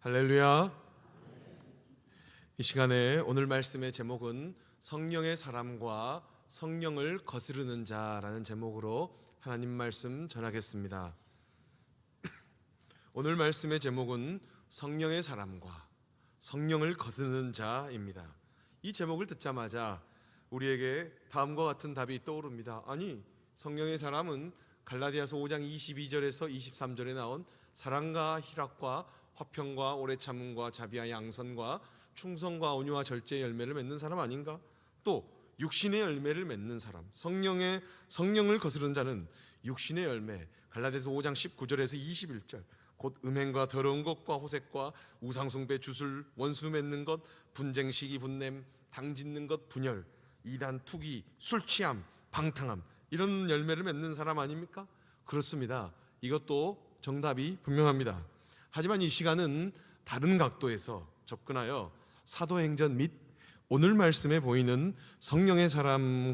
할렐루야. 이 시간에 오늘 말씀의 제목은 성령의 사람과 성령을 거스르는 자라는 제목으로 하나님 말씀 전하겠습니다. 오늘 말씀의 제목은 성령의 사람과 성령을 거스르는 자입니다. 이 제목을 듣자마자 우리에게 다음과 같은 답이 떠오릅니다. 아니, 성령의 사람은 갈라디아서 5장 22절에서 23절에 나온 사랑과 희락과 화평과 오래 참음과 자비와 양선과 충성과 온유와 절제의 열매를 맺는 사람 아닌가? 또 육신의 열매를 맺는 사람, 성령을 거스르는 자는 육신의 열매, 갈라디아서 5장 19절에서 21절, 곧 음행과 더러운 것과 호색과 우상숭배, 주술, 원수 맺는 것, 분쟁, 시기, 분냄, 당짓는 것, 분열, 이단, 투기, 술취함, 방탕함, 이런 열매를 맺는 사람 아닙니까? 그렇습니다. 이것도 정답이 분명합니다. 하지만 이 시간은 다른 각도에서 접근하여 사도행전 및 오늘 말씀에 보이는 성령의 사람의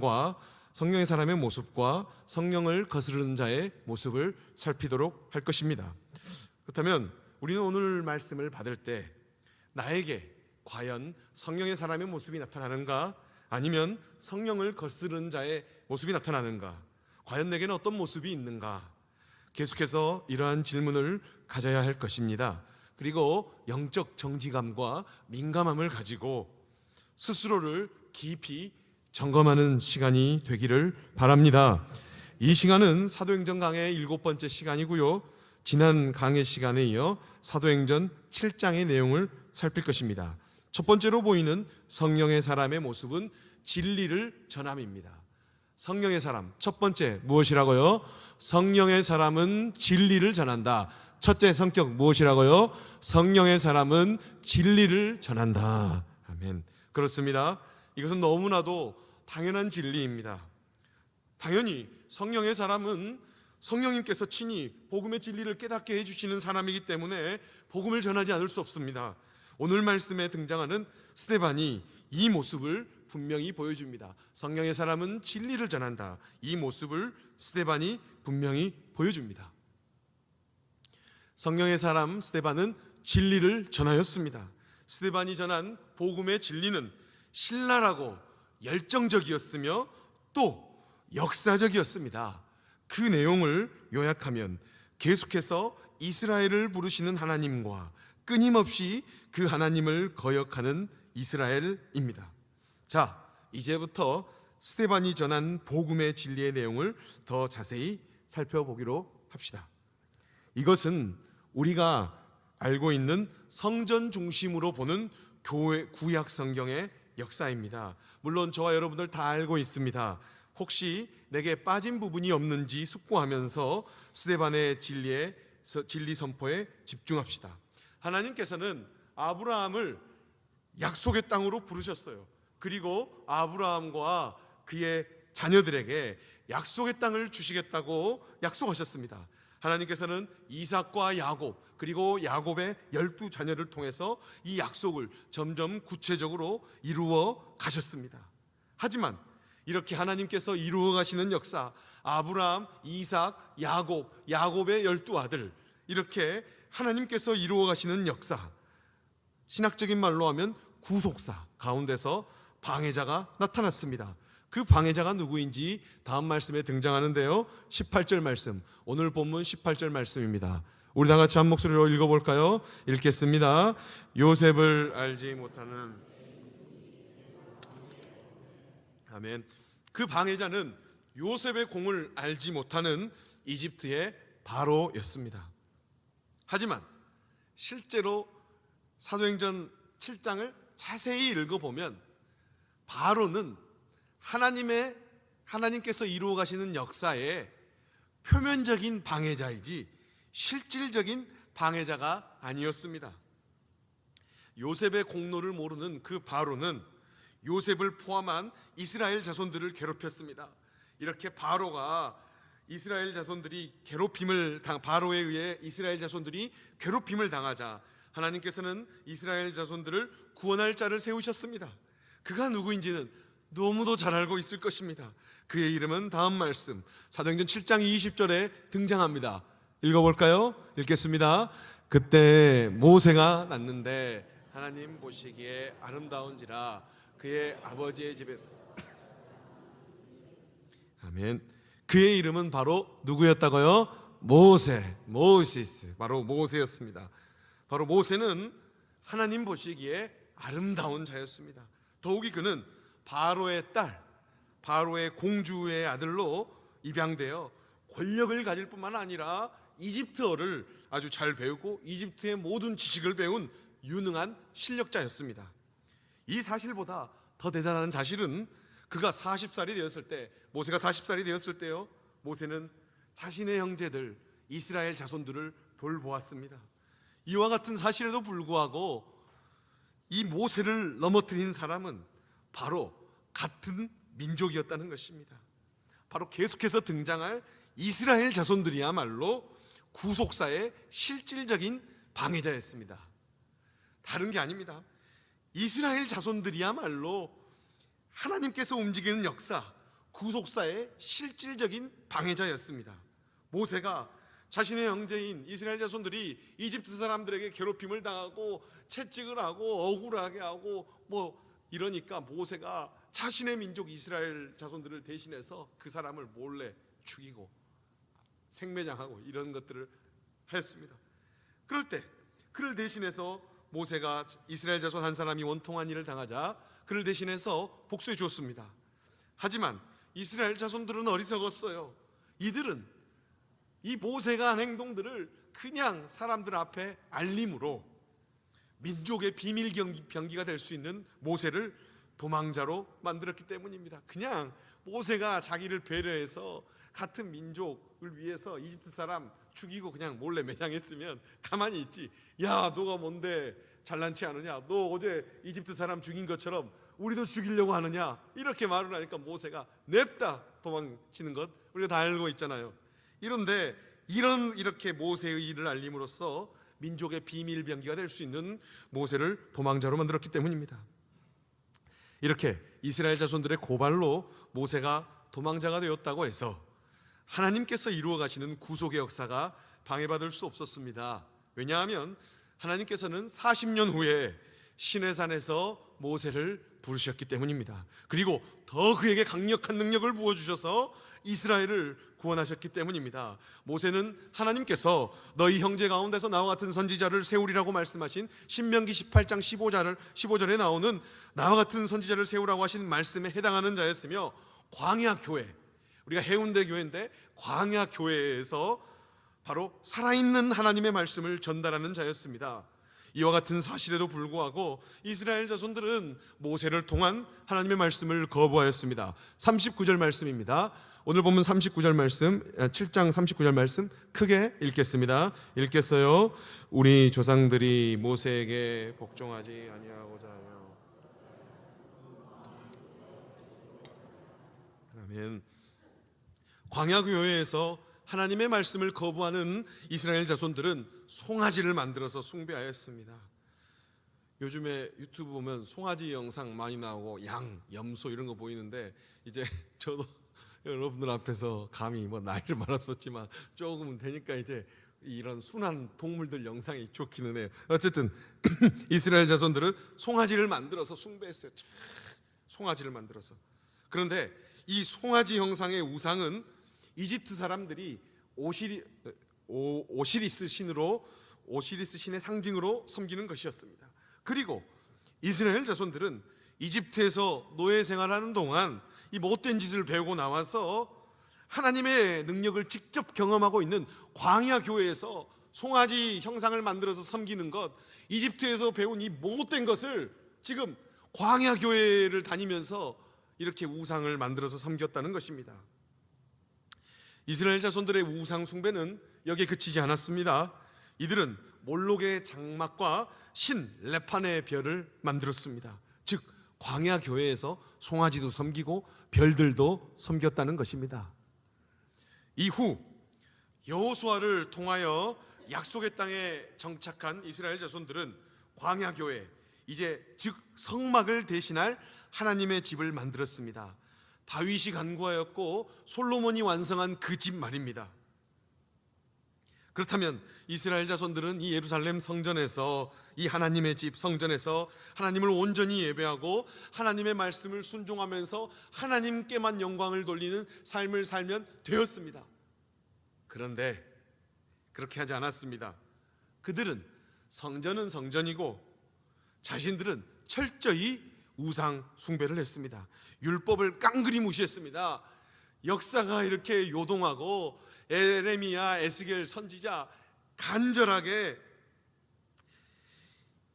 모습과 성령을 거스르는 자의 모습을 살피도록 할 것입니다. 그렇다면 우리는 오늘 말씀을 받을 때 나에게 과연 성령의 사람의 모습이 나타나는가, 아니면 성령을 거스르는 자의 모습이 나타나는가, 과연 내게는 어떤 모습이 있는가, 계속해서 이러한 질문을 가져야 할 것입니다. 그리고 영적 정직함과 민감함을 가지고 스스로를 깊이 점검하는 시간이 되기를 바랍니다. 이 시간은 사도행전 강의 7번째 시간이고요, 지난 강의 시간에 이어 사도행전 7장의 내용을 살필 것입니다. 첫 번째로 보이는 성령의 사람의 모습은 진리를 전함입니다. 성령의 사람, 첫 번째 무엇이라고요? 성령의 사람은 진리를 전한다. 첫째 성격 무엇이라고요? 성령의 사람은 진리를 전한다. 아멘. 그렇습니다. 이것은 너무나도 당연한 진리입니다. 당연히 성령의 사람은 성령님께서 친히 복음의 진리를 깨닫게 해주시는 사람이기 때문에 복음을 전하지 않을 수 없습니다. 오늘 말씀에 등장하는 스데반이 이 모습을 분명히 보여줍니다. 성령의 사람은 진리를 전한다. 이 모습을 스데반이 분명히 보여줍니다. 성령의 사람 스데반은 진리를 전하였습니다. 스데반이 전한 복음의 진리는 신랄하고 열정적이었으며 또 역사적이었습니다. 그 내용을 요약하면 계속해서 이스라엘을 부르시는 하나님과 끊임없이 그 하나님을 거역하는 이스라엘입니다. 자, 이제부터 스데반이 전한 복음의 진리의 내용을 더 자세히 살펴보기로 합시다. 이것은 우리가 알고 있는 성전 중심으로 보는 교회 구약 성경의 역사입니다. 물론 저와 여러분들 다 알고 있습니다. 혹시 내게 빠진 부분이 없는지 숙고하면서 스데반의 진리 선포에 집중합시다. 하나님께서는 아브라함을 약속의 땅으로 부르셨어요. 그리고 아브라함과 그의 자녀들에게 약속의 땅을 주시겠다고 약속하셨습니다. 하나님께서는 이삭과 야곱, 그리고 야곱의 12자녀를 통해서 이 약속을 점점 구체적으로 이루어 가셨습니다. 하지만 이렇게 하나님께서 이루어 가시는 역사, 아브라함, 이삭, 야곱의 12아들, 이렇게 하나님께서 이루어 가시는 역사, 신학적인 말로 하면 구속사 가운데서 방해자가 나타났습니다. 그 방해자가 누구인지 다음 말씀에 등장하는데요, 18절 말씀, 오늘 본문 18절 말씀입니다. 우리 다 같이 한 목소리로 읽어볼까요? 읽겠습니다. 요셉을 알지 못하는, 아멘. 그 방해자는 요셉의 공을 알지 못하는 이집트의 바로였습니다. 하지만 실제로 사도행전 7장을 자세히 읽어보면 바로는 하나님께서 이루어 가시는 역사의 표면적인 방해자이지 실질적인 방해자가 아니었습니다. 요셉의 공로를 모르는 그 바로는 요셉을 포함한 이스라엘 자손들을 괴롭혔습니다. 이렇게 바로에 의해 이스라엘 자손들이 괴롭힘을 당하자 하나님께서는 이스라엘 자손들을 구원할 자를 세우셨습니다. 그가 누구인지는 너무도 잘 알고 있을 것입니다. 그의 이름은 다음 말씀 사도행전 7장 20절에 등장합니다. 읽어볼까요? 읽겠습니다. 그때 모세가 낳는데 하나님 보시기에 아름다운지라 그의 아버지의 집에서 아멘. 그의 이름은 바로 누구였다고요? 모세스. 바로 모세였습니다. 바로 모세는 하나님 보시기에 아름다운 자였습니다. 더욱이 그는 바로의 딸, 바로의 공주의 아들로 입양되어 권력을 가질 뿐만 아니라 이집트어를 아주 잘 배우고 이집트의 모든 지식을 배운 유능한 실력자였습니다. 이 사실보다 더 대단한 사실은 그가 40살이 되었을 때, 모세가 40살이 되었을 때요, 모세는 자신의 형제들 이스라엘 자손들을 돌보았습니다. 이와 같은 사실에도 불구하고 이 모세를 넘어뜨린 사람은 바로 같은 민족이었다는 것입니다. 바로 계속해서 등장할 이스라엘 자손들이야말로 구속사의 실질적인 방해자였습니다. 다른 게 아닙니다. 이스라엘 자손들이야말로 하나님께서 움직이는 역사, 구속사의 실질적인 방해자였습니다. 모세가 자신의 형제인 이스라엘 자손들이 이집트 사람들에게 괴롭힘을 당하고 채찍을 하고 억울하게 하고 이러니까 모세가 자신의 민족 이스라엘 자손들을 대신해서 그 사람을 몰래 죽이고 생매장하고 이런 것들을 하였습니다. 그럴 때 그를 대신해서 모세가 이스라엘 자손 한 사람이 원통한 일을 당하자 그를 대신해서 복수해 주었습니다. 하지만 이스라엘 자손들은 어리석었어요. 이들은 이 모세가 한 행동들을 그냥 사람들 앞에 알림으로 민족의 비밀 병기가 될 수 있는 모세를 도망자로 만들었기 때문입니다. 그냥 모세가 자기를 배려해서 같은 민족을 위해서 이집트 사람 죽이고 그냥 몰래 매장했으면 가만히 있지. 야, 너가 뭔데 잘난 체 하느냐? 너 어제 이집트 사람 죽인 것처럼 우리도 죽이려고 하느냐? 이렇게 말을 하니까 모세가 냅다 도망치는 것 우리가 다 알고 있잖아요. 이런데 이렇게 모세의 일을 알림으로써 민족의 비밀 병기가 될 수 있는 모세를 도망자로 만들었기 때문입니다. 이렇게 이스라엘 자손들의 고발로 모세가 도망자가 되었다고 해서 하나님께서 이루어 가시는 구속의 역사가 방해받을 수 없었습니다. 왜냐하면 하나님께서는 40년 후에 시내산에서 모세를 부르셨기 때문입니다. 그리고 더 그에게 강력한 능력을 부어주셔서 이스라엘을 구원하셨기 때문입니다. 모세는 하나님께서 너희 형제 가운데서 나와 같은 선지자를 세우리라고 말씀하신 신명기 18장 15절에 나오는 나와 같은 선지자를 세우라고 하신 말씀에 해당하는 자였으며, 광야 교회, 우리가 해운대 교회인데 광야 교회에서 바로 살아있는 하나님의 말씀을 전달하는 자였습니다. 이와 같은 사실에도 불구하고 이스라엘 자손들은 모세를 통한 하나님의 말씀을 거부하였습니다. 39절 말씀입니다. 오늘 보면 39절 말씀, 7장 39절 말씀 크게 읽겠습니다. 읽겠어요. 우리 조상들이 모세에게 복종하지 아니하고자 하여. 아멘. 광야교회에서 하나님의 말씀을 거부하는 이스라엘 자손들은 송아지를 만들어서 숭배하였습니다. 요즘에 유튜브 보면 송아지 영상 많이 나오고 양, 염소 이런 거 보이는데, 이제 저도 여러분들 앞에서 감히 나이를 많았었지만 조금은 되니까 이제 이런 순한 동물들 영상이 좋기는 해요. 어쨌든 이스라엘 자손들은 송아지를 만들어서 숭배했어요. 송아지를 만들어서. 그런데 이 송아지 형상의 우상은 이집트 사람들이 오시리스 신의 상징으로 섬기는 것이었습니다. 그리고 이스라엘 자손들은 이집트에서 노예 생활하는 동안 이 못된 짓을 배우고 나와서 하나님의 능력을 직접 경험하고 있는 광야 교회에서 송아지 형상을 만들어서 섬기는 것, 이집트에서 배운 이 못된 것을 지금 광야 교회를 다니면서 이렇게 우상을 만들어서 섬겼다는 것입니다. 이스라엘 자손들의 우상 숭배는 여기에 그치지 않았습니다. 이들은 몰록의 장막과 신 레판의 별을 만들었습니다. 즉 광야 교회에서 송아지도 섬기고 별들도 섬겼다는 것입니다. 이후 여호수아를 통하여 약속의 땅에 정착한 이스라엘 자손들은 광야 교회, 이제 즉 성막을 대신할 하나님의 집을 만들었습니다. 다윗이 간구하였고 솔로몬이 완성한 그 집 말입니다. 그렇다면 이스라엘 자손들은 이 예루살렘 성전에서, 이 하나님의 집 성전에서 하나님을 온전히 예배하고 하나님의 말씀을 순종하면서 하나님께만 영광을 돌리는 삶을 살면 되었습니다. 그런데 그렇게 하지 않았습니다. 그들은 성전은 성전이고 자신들은 철저히 우상 숭배를 했습니다. 율법을 깡그리 무시했습니다. 역사가 이렇게 요동하고 에레미야, 에스겔 선지자 간절하게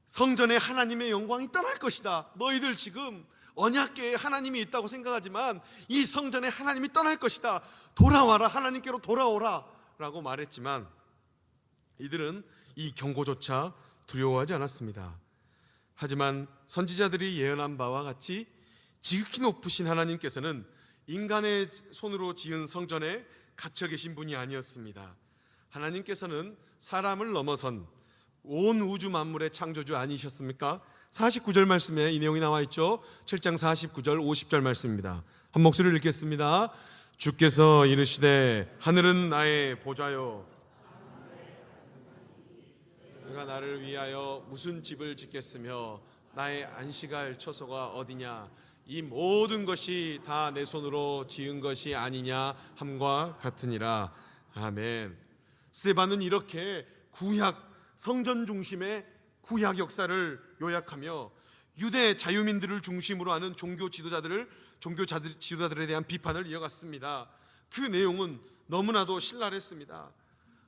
성전에 하나님의 영광이 떠날 것이다. 너희들 지금 언약궤에 하나님이 있다고 생각하지만 이 성전에 하나님이 떠날 것이다. 돌아와라, 하나님께로 돌아오라 라고 말했지만 이들은 이 경고조차 두려워하지 않았습니다. 하지만 선지자들이 예언한 바와 같이 지극히 높으신 하나님께서는 인간의 손으로 지은 성전에 갇혀 계신 분이 아니었습니다. 하나님께서는 사람을 넘어선 온 우주 만물의 창조주 아니셨습니까? 49절 말씀에 이 내용이 나와 있죠. 7장 49절 50절 말씀입니다. 한 목소리를 읽겠습니다. 주께서 이르시되 하늘은 나의 보좌요 내가 나를 위하여 무슨 집을 짓겠으며 나의 안식할 처소가 어디냐. 이 모든 것이 다 내 손으로 지은 것이 아니냐 함과 같으니라. 아멘. 스데반은 이렇게 구약 성전 중심의 구약 역사를 요약하며 유대 자유민들을 중심으로 하는 종교 지도자들에 대한 비판을 이어갔습니다. 그 내용은 너무나도 신랄했습니다.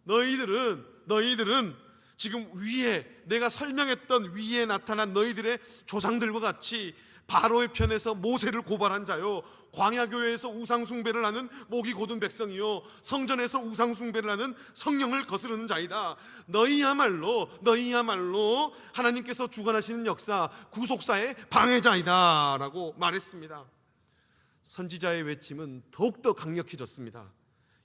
너희들은 지금 위에 내가 설명했던 위에 나타난 너희들의 조상들과 같이 바로의 편에서 모세를 고발한 자요, 광야교회에서 우상숭배를 하는 목이 곧은 백성이요, 성전에서 우상숭배를 하는 성령을 거스르는 자이다. 너희야말로 하나님께서 주관하시는 역사, 구속사의 방해자이다 라고 말했습니다. 선지자의 외침은 더욱더 강력해졌습니다.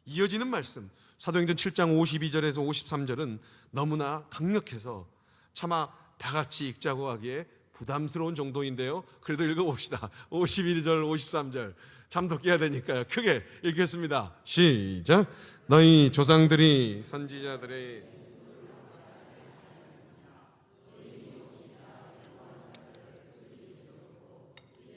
이어지는 말씀 사도행전 7장 52절에서 53절은 너무나 강력해서 차마 다같이 읽자고 하기에 부담스러운 정도인데요, 그래도 읽어봅시다. 51절 53절 잠도 깨야 되니까요. 크게 읽겠습니다. 시작. 너희 조상들이 선지자들의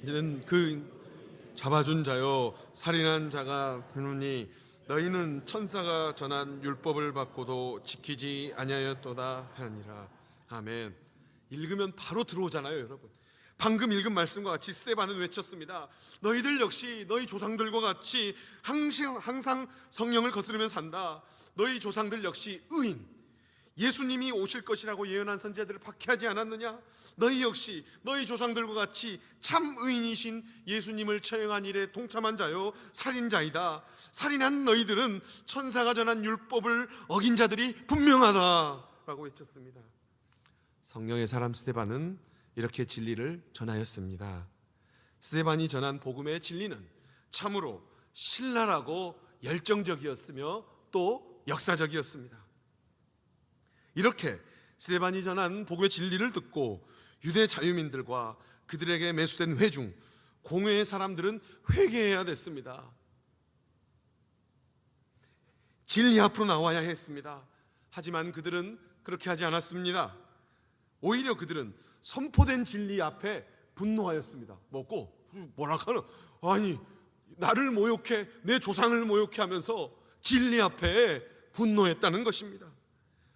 이는 그 잡아준 자요 살인한 자가 되노니 너희는 천사가 전한 율법을 받고도 지키지 아니하였도다 하니라. 아멘. 읽으면 바로 들어오잖아요, 여러분. 방금 읽은 말씀과 같이 스데반은 외쳤습니다. 너희들 역시 너희 조상들과 같이 항상 성령을 거스르며 산다. 너희 조상들 역시 의인, 예수님이 오실 것이라고 예언한 선지자들을 박해하지 않았느냐? 너희 역시 너희 조상들과 같이 참 의인이신 예수님을 처형한 일에 동참한 자요 살인자이다. 살인한 너희들은 천사가 전한 율법을 어긴 자들이 분명하다라고 외쳤습니다. 성령의 사람 스데반은 이렇게 진리를 전하였습니다. 스데반이 전한 복음의 진리는 참으로 신랄하고 열정적이었으며 또 역사적이었습니다. 이렇게 스데반이 전한 복음의 진리를 듣고 유대 자유민들과 그들에게 매수된 회중, 공회의 사람들은 회개해야 됐습니다. 진리 앞으로 나와야 했습니다. 하지만 그들은 그렇게 하지 않았습니다. 오히려 그들은 선포된 진리 앞에 분노하였습니다. 뭐라 하노? 아니, 나를 모욕해, 내 조상을 모욕해 하면서 진리 앞에 분노했다는 것입니다.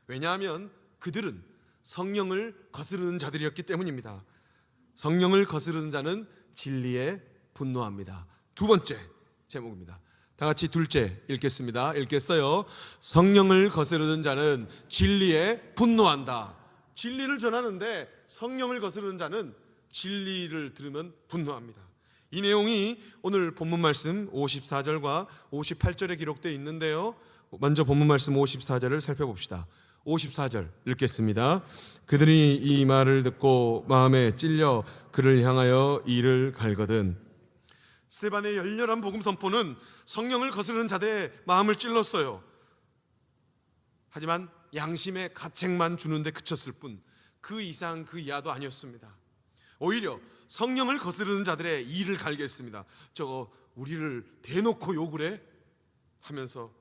왜냐하면 그들은 성령을 거스르는 자들이었기 때문입니다. 성령을 거스르는 자는 진리에 분노합니다. 두 번째 제목입니다. 다 같이 둘째 읽겠습니다. 읽겠어요. 성령을 거스르는 자는 진리에 분노한다. 진리를 전하는데 성령을 거스르는 자는 진리를 들으면 분노합니다. 이 내용이 오늘 본문 말씀 54절과 58절에 기록되어 있는데요, 먼저 본문 말씀 54절을 살펴봅시다. 54절 읽겠습니다. 그들이 이 말을 듣고 마음에 찔려 그를 향하여 이를 갈거든. 스데반의 열렬한 복음 선포는 성령을 거스르는 자들의 마음을 찔렀어요. 하지만 양심의 가책만 주는데 그쳤을 뿐 그 이상 그 이하도 아니었습니다. 오히려 성령을 거스르는 자들의 이를 갈게 했습니다. 저거 우리를 대놓고 욕을 해? 하면서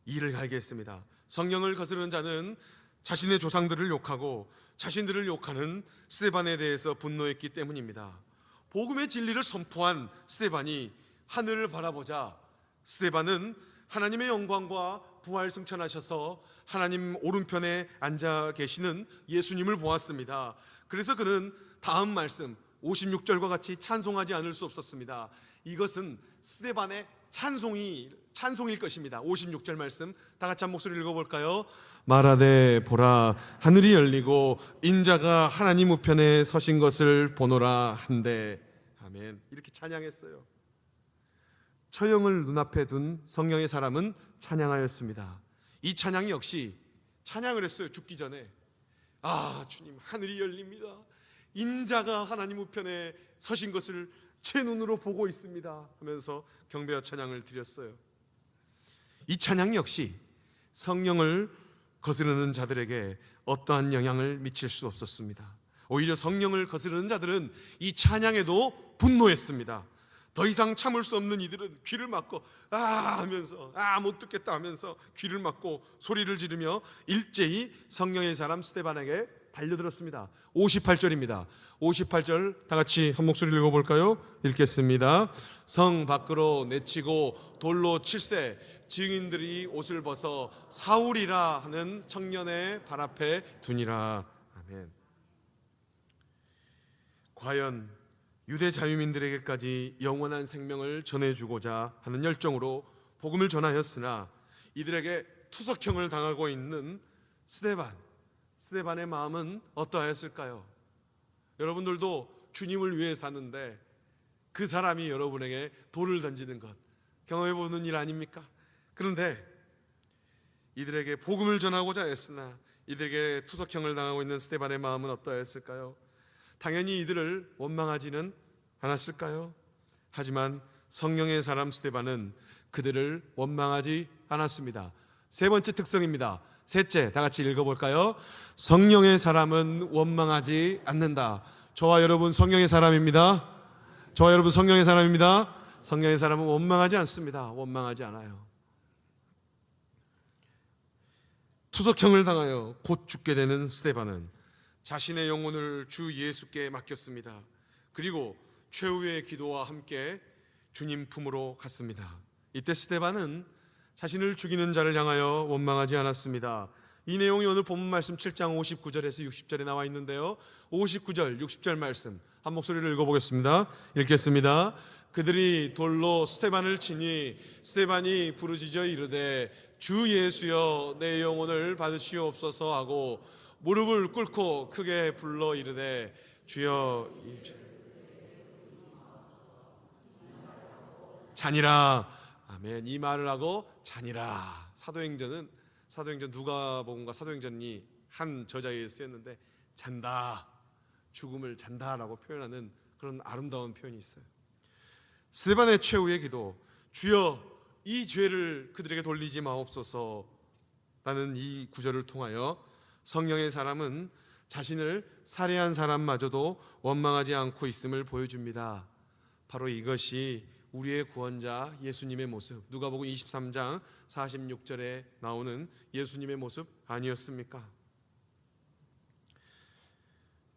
이를 알게 했습니다. 성령을 거스르는 자는 자신의 조상들을 욕하고 자신들을 욕하는 스데반에 대해서 분노했기 때문입니다. 복음의 진리를 선포한 스데반이 하늘을 바라보자 스데반은 하나님의 영광과 부활 승천하셔서 하나님 오른편에 앉아 계시는 예수님을 보았습니다. 그래서 그는 다음 말씀 56절과 같이 찬송하지 않을 수 없었습니다. 이것은 스데반의 찬송일 것입니다. 56절 말씀 다 같이 한 목소리 읽어볼까요? 말하되 보라 하늘이 열리고 인자가 하나님 우편에 서신 것을 보노라 한데 아멘. 이렇게 찬양했어요. 처형을 눈앞에 둔 성령의 사람은 찬양하였습니다. 이 찬양이 역시 찬양을 했어요. 죽기 전에 주님 하늘이 열립니다. 인자가 하나님 우편에 서신 것을 제 눈으로 보고 있습니다 하면서 경배와 찬양을 드렸어요. 이 찬양 역시 성령을 거스르는 자들에게 어떠한 영향을 미칠 수 없었습니다. 오히려 성령을 거스르는 자들은 이 찬양에도 분노했습니다. 더 이상 참을 수 없는 이들은 귀를 막고 하면서 못 듣겠다 하면서 귀를 막고 소리를 지르며 일제히 성령의 사람 스데반에게 달려들었습니다. 58절입니다. 58절 다 같이 한 목소리 읽어볼까요? 읽겠습니다. 성 밖으로 내치고 돌로 칠세 증인들이 옷을 벗어 사울이라 하는 청년의 발 앞에 두니라. 아멘. 과연 유대 자유민들에게까지 영원한 생명을 전해주고자 하는 열정으로 복음을 전하였으나 이들에게 투석형을 당하고 있는 스데반의 마음은 어떠하였을까요? 여러분들도 주님을 위해 사는데 그 사람이 여러분에게 돌을 던지는 것 경험해보는 일 아닙니까? 그런데 이들에게 복음을 전하고자 했으나 이들에게 투석형을 당하고 있는 스데반의 마음은 어떠했을까요? 당연히 이들을 원망하지는 않았을까요? 하지만 성령의 사람 스데반은 그들을 원망하지 않았습니다. 세 번째 특성입니다. 셋째, 다 같이 읽어볼까요? 성령의 사람은 원망하지 않는다. 저와 여러분 성령의 사람입니다. 저와 여러분 성령의 사람입니다. 성령의 사람은 원망하지 않습니다. 원망하지 않아요. 투석형을 당하여 곧 죽게 되는 스데반은 자신의 영혼을 주 예수께 맡겼습니다. 그리고 최후의 기도와 함께 주님 품으로 갔습니다. 이때 스데반은 자신을 죽이는 자를 향하여 원망하지 않았습니다. 이 내용이 오늘 본문 말씀 7장 59절에서 60절에 나와 있는데요. 59절, 60절 말씀 한 목소리를 읽어보겠습니다. 읽겠습니다. 그들이 돌로 스데반을 치니 스데반이 부르짖어 이르되 주 예수여 내 영혼을 받으시옵소서 하고 무릎을 꿇고 크게 불러 이르되 주여 잔이라. 아멘. 이 말을 하고 잔이라. 사도행전 누가복음과 사도행전이 한 저자에 쓰였는데 잔다, 죽음을 잔다라고 표현하는 그런 아름다운 표현이 있어요. 스데반의 최후의 기도, 주여 이 죄를 그들에게 돌리지 마옵소서라는 이 구절을 통하여 성령의 사람은 자신을 살해한 사람마저도 원망하지 않고 있음을 보여줍니다. 바로 이것이 우리의 구원자 예수님의 모습, 누가복음 23장 46절에 나오는 예수님의 모습 아니었습니까?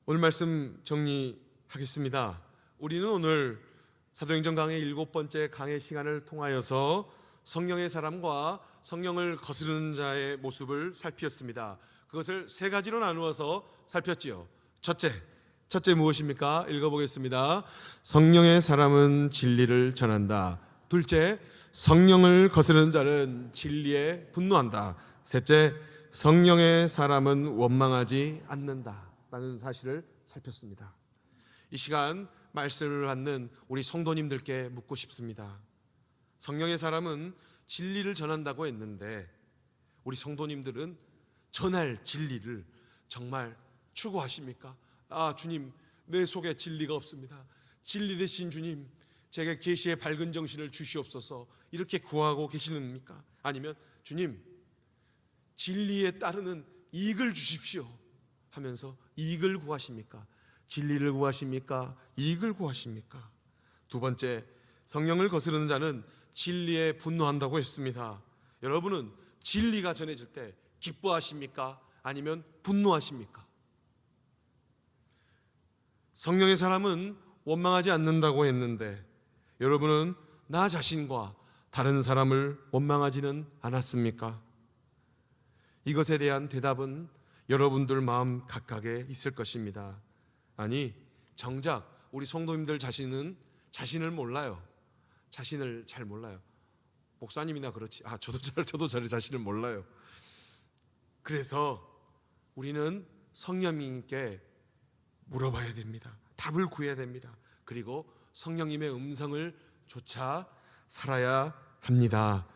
오늘 말씀 정리하겠습니다. 우리는 오늘 사도행전 강의 7번째 강의 시간을 통하여서 성령의 사람과 성령을 거스르는 자의 모습을 살피었습니다. 그것을 세 가지로 나누어서 살폈지요. 첫째 무엇입니까? 읽어보겠습니다. 성령의 사람은 진리를 전한다. 둘째, 성령을 거스르는 자는 진리에 분노한다. 셋째, 성령의 사람은 원망하지 않는다 라는 사실을 살폈습니다. 이 시간 말씀을 받는 우리 성도님들께 묻고 싶습니다. 성령의 사람은 진리를 전한다고 했는데 우리 성도님들은 전할 진리를 정말 추구하십니까? 주님, 내 속에 진리가 없습니다. 진리 되신 주님, 제게 계시의 밝은 정신을 주시옵소서 이렇게 구하고 계시는입니까? 아니면 주님, 진리에 따르는 이익을 주십시오 하면서 이익을 구하십니까? 진리를 구하십니까? 이익을 구하십니까? 두 번째, 성령을 거스르는 자는 진리에 분노한다고 했습니다. 여러분은 진리가 전해질 때 기뻐하십니까? 아니면 분노하십니까? 성령의 사람은 원망하지 않는다고 했는데 여러분은 나 자신과 다른 사람을 원망하지는 않았습니까? 이것에 대한 대답은 여러분들 마음 각각에 있을 것입니다. 아니, 정작 우리 성도님들 자신을 몰라요. 자신을 잘 몰라요. 목사님이나 그렇지. 저도 제 자신을 몰라요. 그래서 우리는 성령님께 물어봐야 됩니다. 답을 구해야 됩니다. 그리고 성령님의 음성을 좇아 살아야 합니다.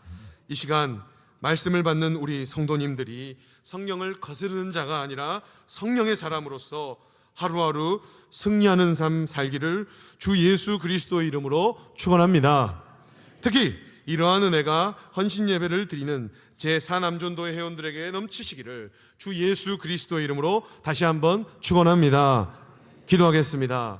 이 시간 말씀을 받는 우리 성도님들이 성령을 거스르는 자가 아니라 성령의 사람으로서 하루하루 승리하는 삶 살기를 주 예수 그리스도의 이름으로 축원합니다. 특히 이러한 은혜가 헌신 예배를 드리는 제4남존도의 회원들에게 넘치시기를 주 예수 그리스도의 이름으로 다시 한번 축원합니다. 기도하겠습니다.